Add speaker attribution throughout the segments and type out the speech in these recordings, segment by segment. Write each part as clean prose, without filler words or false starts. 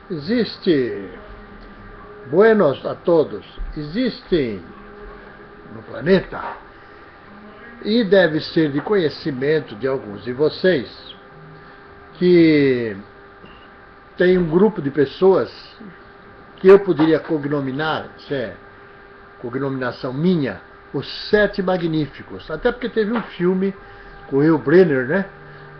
Speaker 1: Existe, buenos a todos, existem no planeta, e deve ser de conhecimento de alguns de vocês, que tem um grupo de pessoas que eu poderia cognominar, isso é cognominação minha, os Sete Magníficos. Até porque teve um filme com o Will Brenner, né?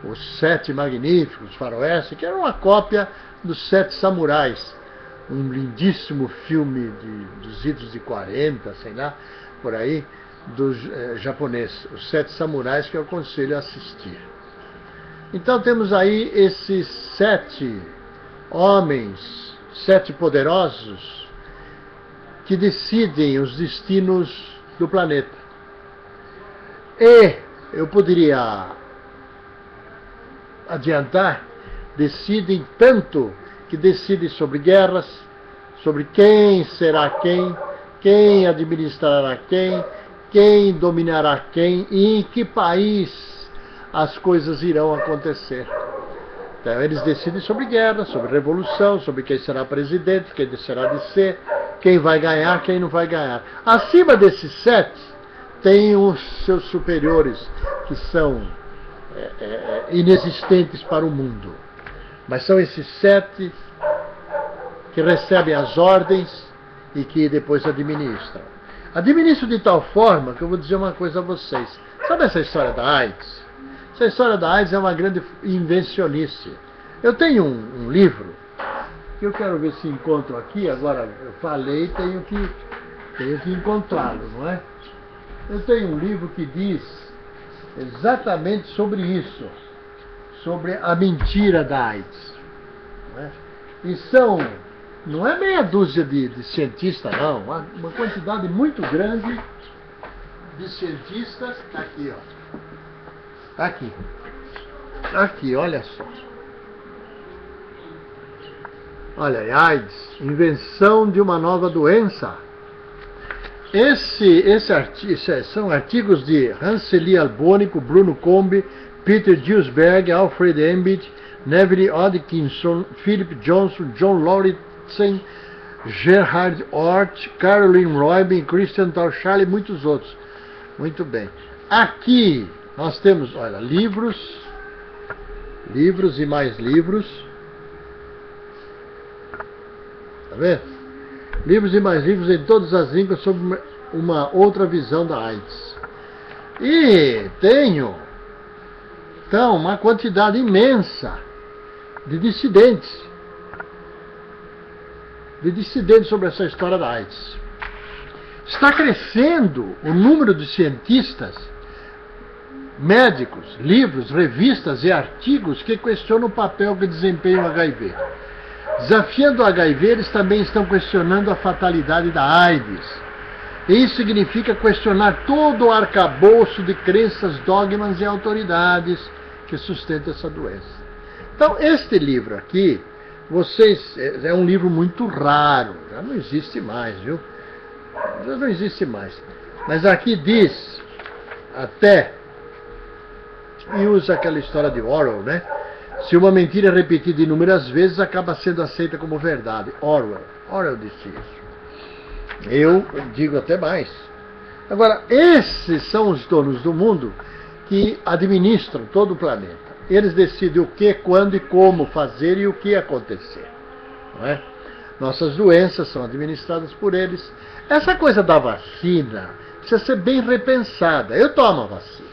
Speaker 1: Os Sete Magníficos, Faroeste, que era uma cópia dos Sete Samurais. Um lindíssimo filme dos idos de 40, sei lá, por aí, do japonês. Os Sete Samurais, que eu aconselho a assistir. Então temos aí esses 7 homens, 7 poderosos, que decidem os destinos do planeta. E eu poderia adiantar, decidem tanto que decidem sobre guerras, sobre quem será quem administrará quem dominará quem e em que país as coisas irão acontecer. Então eles decidem sobre guerra, sobre revolução, sobre quem será presidente, quem será de ser, quem vai ganhar, quem não vai ganhar. Acima desses 7, tem os seus superiores, que são inexistentes para o mundo. Mas são esses 7 que recebem as ordens e que depois administram. Administram de tal forma que eu vou dizer uma coisa a vocês. Sabe essa história da AIDS? Essa história da AIDS é uma grande invencionice. Eu tenho um livro que eu quero ver se encontro aqui. Agora eu falei, tenho que encontrá-lo, não é? Eu tenho um livro que diz exatamente sobre isso, sobre a mentira da AIDS. Não é? E não é meia dúzia de cientistas, não, uma quantidade muito grande de cientistas. Está aqui, ó. Está aqui. Aqui, olha só. Olha aí, AIDS, invenção de uma nova doença. São artigos de Hanseli Albônico, Bruno Combe, Peter Duisberg, Alfred Embit, Neville Hodgkinson, Philip Johnson, John Lauritsen, Gerhard Ort, Caroline Roybin, Christian Tauschal e muitos outros. Muito bem. Aqui nós temos, olha, livros e mais livros. Está vendo? Livros e mais livros em todas as línguas sobre uma outra visão da AIDS. E tenho, então, uma quantidade imensa de dissidentes sobre essa história da AIDS. Está crescendo o número de cientistas, médicos, livros, revistas e artigos que questionam o papel que desempenha o HIV. Desafiando o HIV, eles também estão questionando a fatalidade da AIDS. E isso significa questionar todo o arcabouço de crenças, dogmas e autoridades que sustentam essa doença. Então, este livro aqui, é um livro muito raro, já não existe mais, viu? Já não existe mais. Mas aqui diz, até, e usa aquela história de Orwell, né? Se uma mentira é repetida inúmeras vezes, acaba sendo aceita como verdade. Orwell disse isso. Eu digo até mais. Agora, esses são os donos do mundo que administram todo o planeta. Eles decidem o que, quando e como fazer e o que acontecer. Não é? Nossas doenças são administradas por eles. Essa coisa da vacina precisa ser bem repensada. Eu tomo a vacina.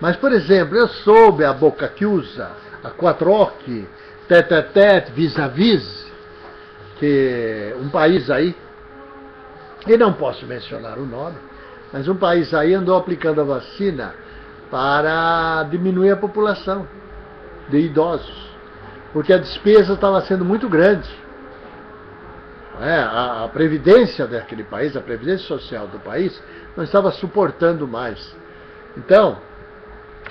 Speaker 1: Mas, por exemplo, eu soube a boca que usa, a quattroque, tete-a-tete, vis-a-vis, que um país aí, e não posso mencionar o nome, mas um país aí andou aplicando a vacina para diminuir a população de idosos, porque a despesa estava sendo muito grande. A previdência daquele país, a previdência social do país, não estava suportando mais. Então,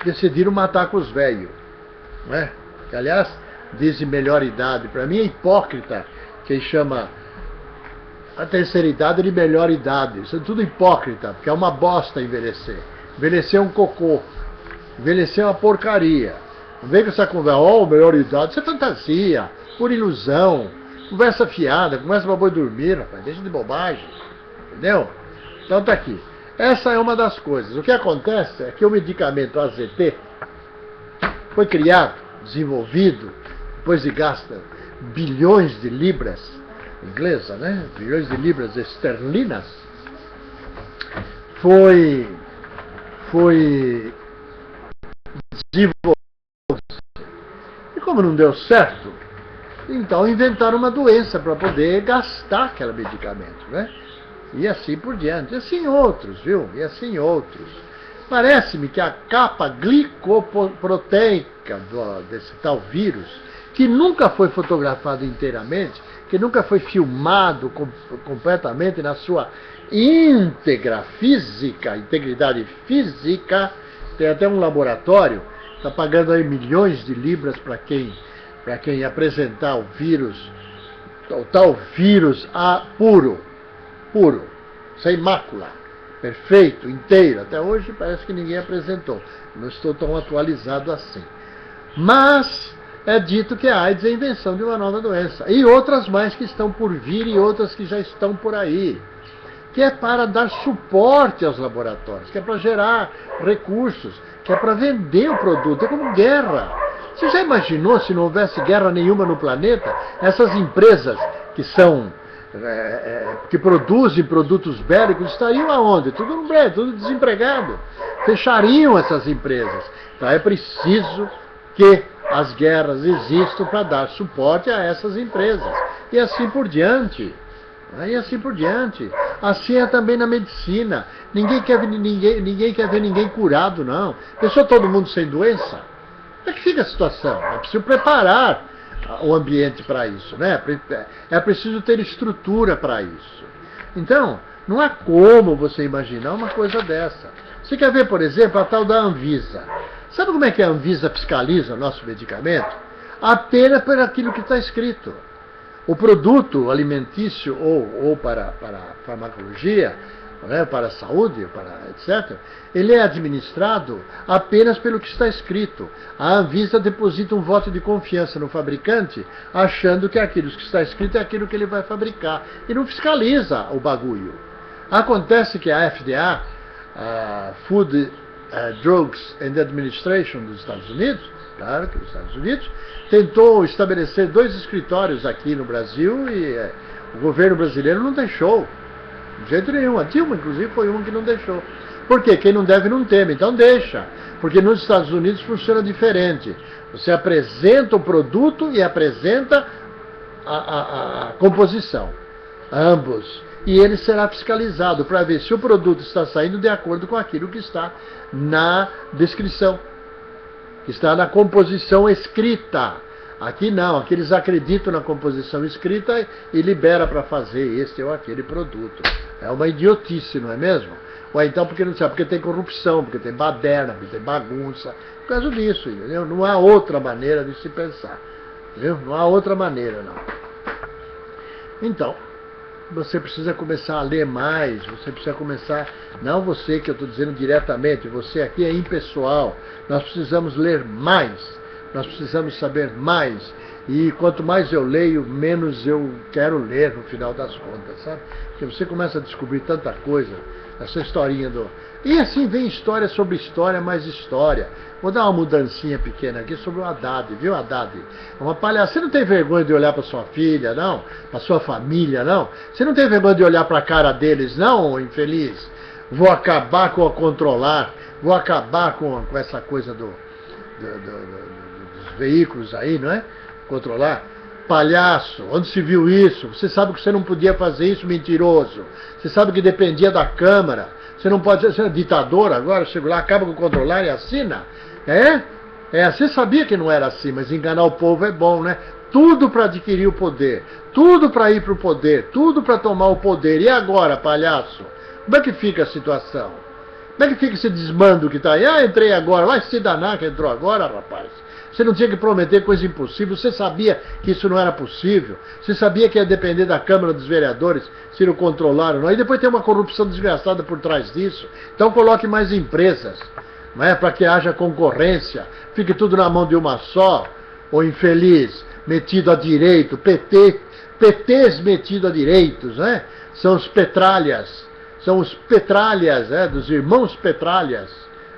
Speaker 1: decidiram matar com os velhos. Que, aliás, dizem melhor idade. Para mim é hipócrita quem chama a terceira idade de melhor idade. Isso é tudo hipócrita, porque é uma bosta envelhecer. Envelhecer é um cocô. Envelhecer é uma porcaria. Não vem com essa conversa, melhor idade. Isso é fantasia, por ilusão. Conversa fiada, conversa pra boi dormir, rapaz. Deixa de bobagem. Entendeu? Então tá aqui. Essa é uma das coisas. O que acontece é que o medicamento AZT foi criado, desenvolvido, depois de gasta bilhões de libras, inglesa, né? Bilhões de libras esterlinas, foi desenvolvido. E como não deu certo, então inventaram uma doença para poder gastar aquele medicamento, né? E assim por diante. E assim outros, viu? E assim outros. Parece-me que a capa glicoproteica desse tal vírus, que nunca foi fotografado inteiramente, que nunca foi filmado completamente na sua íntegra física, integridade física, tem até um laboratório, está pagando aí milhões de libras para quem apresentar o vírus, o tal vírus puro, sem mácula, perfeito, inteiro. Até hoje parece que ninguém apresentou. Não estou tão atualizado assim. Mas é dito que a AIDS é a invenção de uma nova doença. E outras mais que estão por vir e outras que já estão por aí. Que é para dar suporte aos laboratórios, que é para gerar recursos, que é para vender o produto. É como guerra. Você já imaginou se não houvesse guerra nenhuma no planeta? Essas empresas que produzem produtos bélicos estariam aonde? Tudo desempregado. Fechariam essas empresas. Então é preciso que as guerras existam para dar suporte a essas empresas. E assim por diante. E assim por diante. Assim é também na medicina. Ninguém quer ver ninguém curado, não. Pensou todo mundo sem doença? Como é que fica a situação? É preciso preparar o ambiente para isso, né? É preciso ter estrutura para isso. Então, não há como você imaginar uma coisa dessa. Você quer ver, por exemplo, a tal da Anvisa. Sabe como é que a Anvisa fiscaliza o nosso medicamento? Apenas por aquilo que está escrito. O produto alimentício ou para a farmacologia, né, para a saúde, etc., ele é administrado apenas pelo que está escrito. A Anvisa deposita um voto de confiança no fabricante, achando que aquilo que está escrito é aquilo que ele vai fabricar. E não fiscaliza o bagulho. Acontece que a FDA, Food Drugs and Administration dos Estados Unidos, claro que os Estados Unidos, tentou estabelecer 2 escritórios aqui no Brasil e o governo brasileiro não deixou. De jeito nenhum. A Dilma, inclusive, foi uma que não deixou. Por quê? Quem não deve não teme. Então deixa. Porque nos Estados Unidos funciona diferente. Você apresenta o produto e apresenta a composição. Ambos. E ele será fiscalizado para ver se o produto está saindo de acordo com aquilo que está na descrição. Que está na composição escrita. Aqui não, aqui eles acreditam na composição escrita e libera para fazer este ou aquele produto. É uma idiotice, não é mesmo? Ou então porque não sabe, porque tem corrupção, porque tem baderna, porque tem bagunça. Por causa disso, entendeu? Não há outra maneira de se pensar. Entendeu? Não há outra maneira, não. Então, você precisa começar a ler mais, você precisa começar, não você que eu estou dizendo diretamente, você aqui é impessoal. Nós precisamos ler mais. Nós precisamos saber mais. E quanto mais eu leio, menos eu quero ler no final das contas, sabe? Porque você começa a descobrir tanta coisa, essa historinha do... E assim vem história sobre história, mais história. Vou dar uma mudancinha pequena aqui sobre o Haddad, viu, Haddad? É uma palhaça. Você não tem vergonha de olhar para sua filha, não? Para sua família, não? Você não tem vergonha de olhar para a cara deles, não, infeliz? Vou acabar com a controlar, vou acabar com essa coisa dos veículos aí, não é? Controlar. Palhaço, onde se viu isso? Você sabe que você não podia fazer isso, mentiroso. Você sabe que dependia da Câmara. Você não pode ser, você é ditador agora, chega lá, acaba com controlar e assina. Você sabia que não era assim, mas enganar o povo é bom, né? Tudo para adquirir o poder, tudo para ir para o poder, tudo para tomar o poder. E agora, palhaço? Como é que fica a situação? Como é que fica esse desmando que está aí? Entrei agora, vai se danar que entrou agora, rapaz. Você não tinha que prometer coisa impossível, você sabia que isso não era possível, você sabia que ia depender da Câmara dos Vereadores se não controlaram, não. E depois tem uma corrupção desgraçada por trás disso. Então coloque mais empresas, não é? Para que haja concorrência, fique tudo na mão de uma só, o infeliz metido a direito, PTs metido a direitos, né? São os petralhas, né? Dos irmãos petralhas.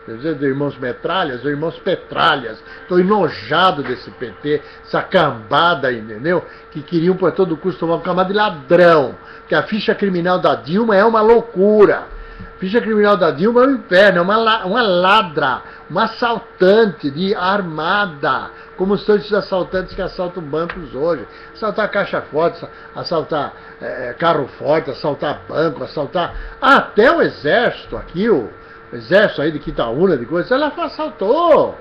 Speaker 1: Quer dizer, dos irmãos metralhas, dos irmãos petralhas. Estou enojado desse PT, essa cambada, entendeu? Que queriam por todo custo tomar uma cambada de ladrão. Que a ficha criminal da Dilma é uma loucura. A ficha criminal da Dilma é um inferno, é uma ladra, uma assaltante armada, como são esses assaltantes que assaltam bancos hoje. Assaltar caixa forte, assaltar carro forte, assaltar banco, assaltar até o exército aqui, o exército aí de Quitaúna, de coisa, ela assaltou.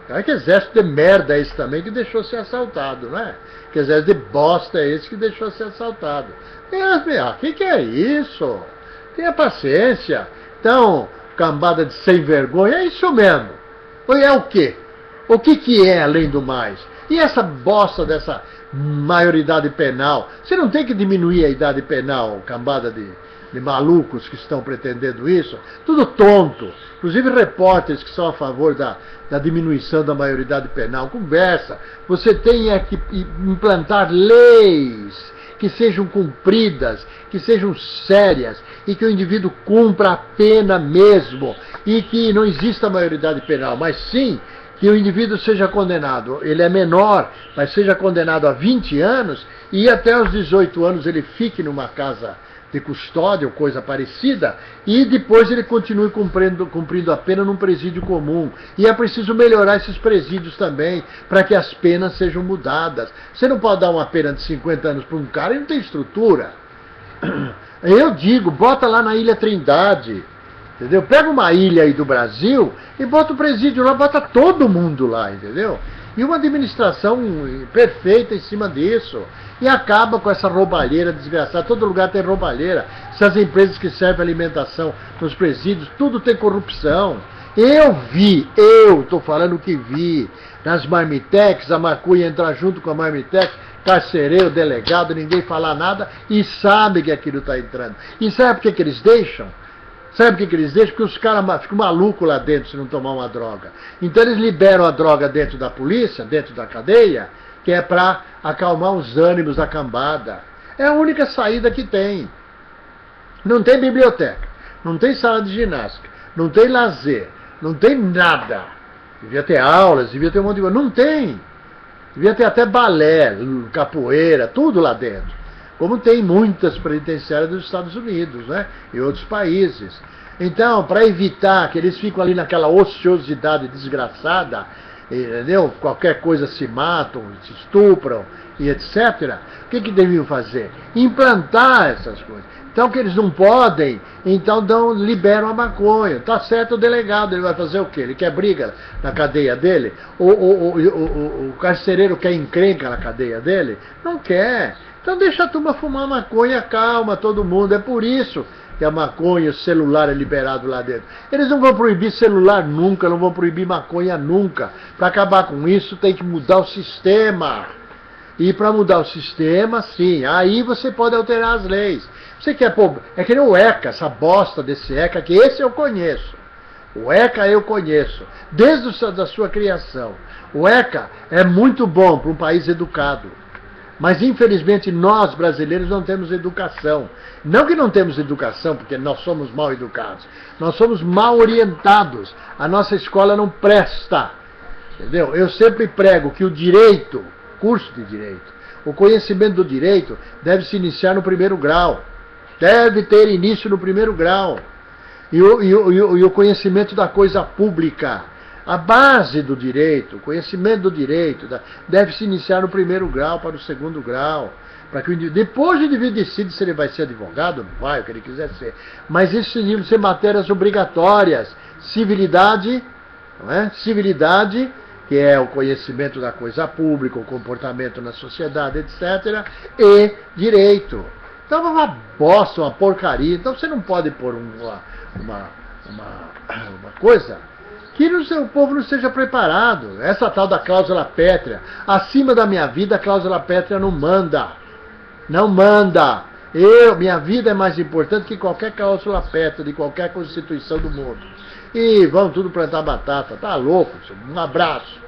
Speaker 1: É que exército de merda é esse também que deixou ser assaltado, né? Que exército de bosta é esse que deixou ser assaltado. O que é isso? Tenha paciência. Então, cambada de sem vergonha, é isso mesmo. É o quê? O que é, além do mais? E essa bosta dessa maioridade penal? Você não tem que diminuir a idade penal, cambada de malucos que estão pretendendo isso? Tudo tonto. Inclusive repórteres que são a favor da diminuição da maioridade penal. Conversa. Você tem que implantar leis que sejam cumpridas, que sejam sérias, e que o indivíduo cumpra a pena mesmo, e que não exista maioridade penal, mas sim que o indivíduo seja condenado, ele é menor, mas seja condenado a 20 anos, e até os 18 anos ele fique numa casa de custódia ou coisa parecida, e depois ele continue cumprindo a pena num presídio comum. E é preciso melhorar esses presídios também, para que as penas sejam mudadas. Você não pode dar uma pena de 50 anos para um cara e não tem estrutura. Eu digo, bota lá na Ilha Trindade, entendeu? Pega uma ilha aí do Brasil e bota o presídio lá, bota todo mundo lá, entendeu? E uma administração perfeita em cima disso. E acaba com essa roubalheira desgraçada. Todo lugar tem roubalheira. Essas empresas que servem alimentação nos presídios, tudo tem corrupção. Eu estou falando que vi, nas marmitex, a maconha entrar junto com a marmitex, carcereiro, delegado, ninguém falar nada, e sabe que aquilo está entrando. E sabe por que eles deixam? Sabe o que eles deixam? Porque os caras ficam malucos lá dentro se não tomar uma droga. Então eles liberam a droga dentro da polícia, dentro da cadeia, que é para acalmar os ânimos da cambada. É a única saída que tem. Não tem biblioteca, não tem sala de ginástica, não tem lazer, não tem nada. Devia ter aulas, devia ter um monte de coisa. Não tem. Devia ter até balé, capoeira, tudo lá dentro. Como tem muitas penitenciárias dos Estados Unidos, né? E outros países. Então, para evitar que eles ficam ali naquela ociosidade desgraçada, entendeu? Qualquer coisa se matam, se estupram e etc. O que deviam fazer? Implantar essas coisas. Então, que eles não podem, então liberam a maconha. Tá certo o delegado, ele vai fazer o quê? Ele quer briga na cadeia dele? O carcereiro quer encrenca na cadeia dele? Não quer. Então deixa a turma fumar maconha, calma todo mundo. É por isso que a maconha, o celular é liberado lá dentro. Eles não vão proibir celular nunca, não vão proibir maconha nunca. Para acabar com isso tem que mudar o sistema. E para mudar o sistema, sim, aí você pode alterar as leis. Você quer pôr, é que nem o ECA, essa bosta desse ECA, que esse eu conheço. O ECA eu conheço, desde a sua criação. O ECA é muito bom para um país educado. Mas, infelizmente, nós, brasileiros, não temos educação. Não que não temos educação, porque nós somos mal educados. Nós somos mal orientados. A nossa escola não presta. Entendeu? Eu sempre prego que o direito, curso de direito, o conhecimento do direito deve se iniciar no primeiro grau. Deve ter início no primeiro grau. E o conhecimento da coisa pública. A base do direito, o conhecimento do direito, deve se iniciar no primeiro grau para o segundo grau. Para que depois o indivíduo decide se ele vai ser advogado, não vai, o que ele quiser ser. Mas isso devem ser matérias obrigatórias. Civilidade, não é? Civilidade, que é o conhecimento da coisa pública, o comportamento na sociedade, etc. E direito. Então é uma bosta, uma porcaria. Então você não pode pôr uma coisa que o povo não esteja preparado. Essa tal da cláusula pétrea. Acima da minha vida, a cláusula pétrea não manda. Não manda. Minha vida é mais importante que qualquer cláusula pétrea de qualquer constituição do mundo. E vamos tudo plantar batata. Tá louco? Um abraço.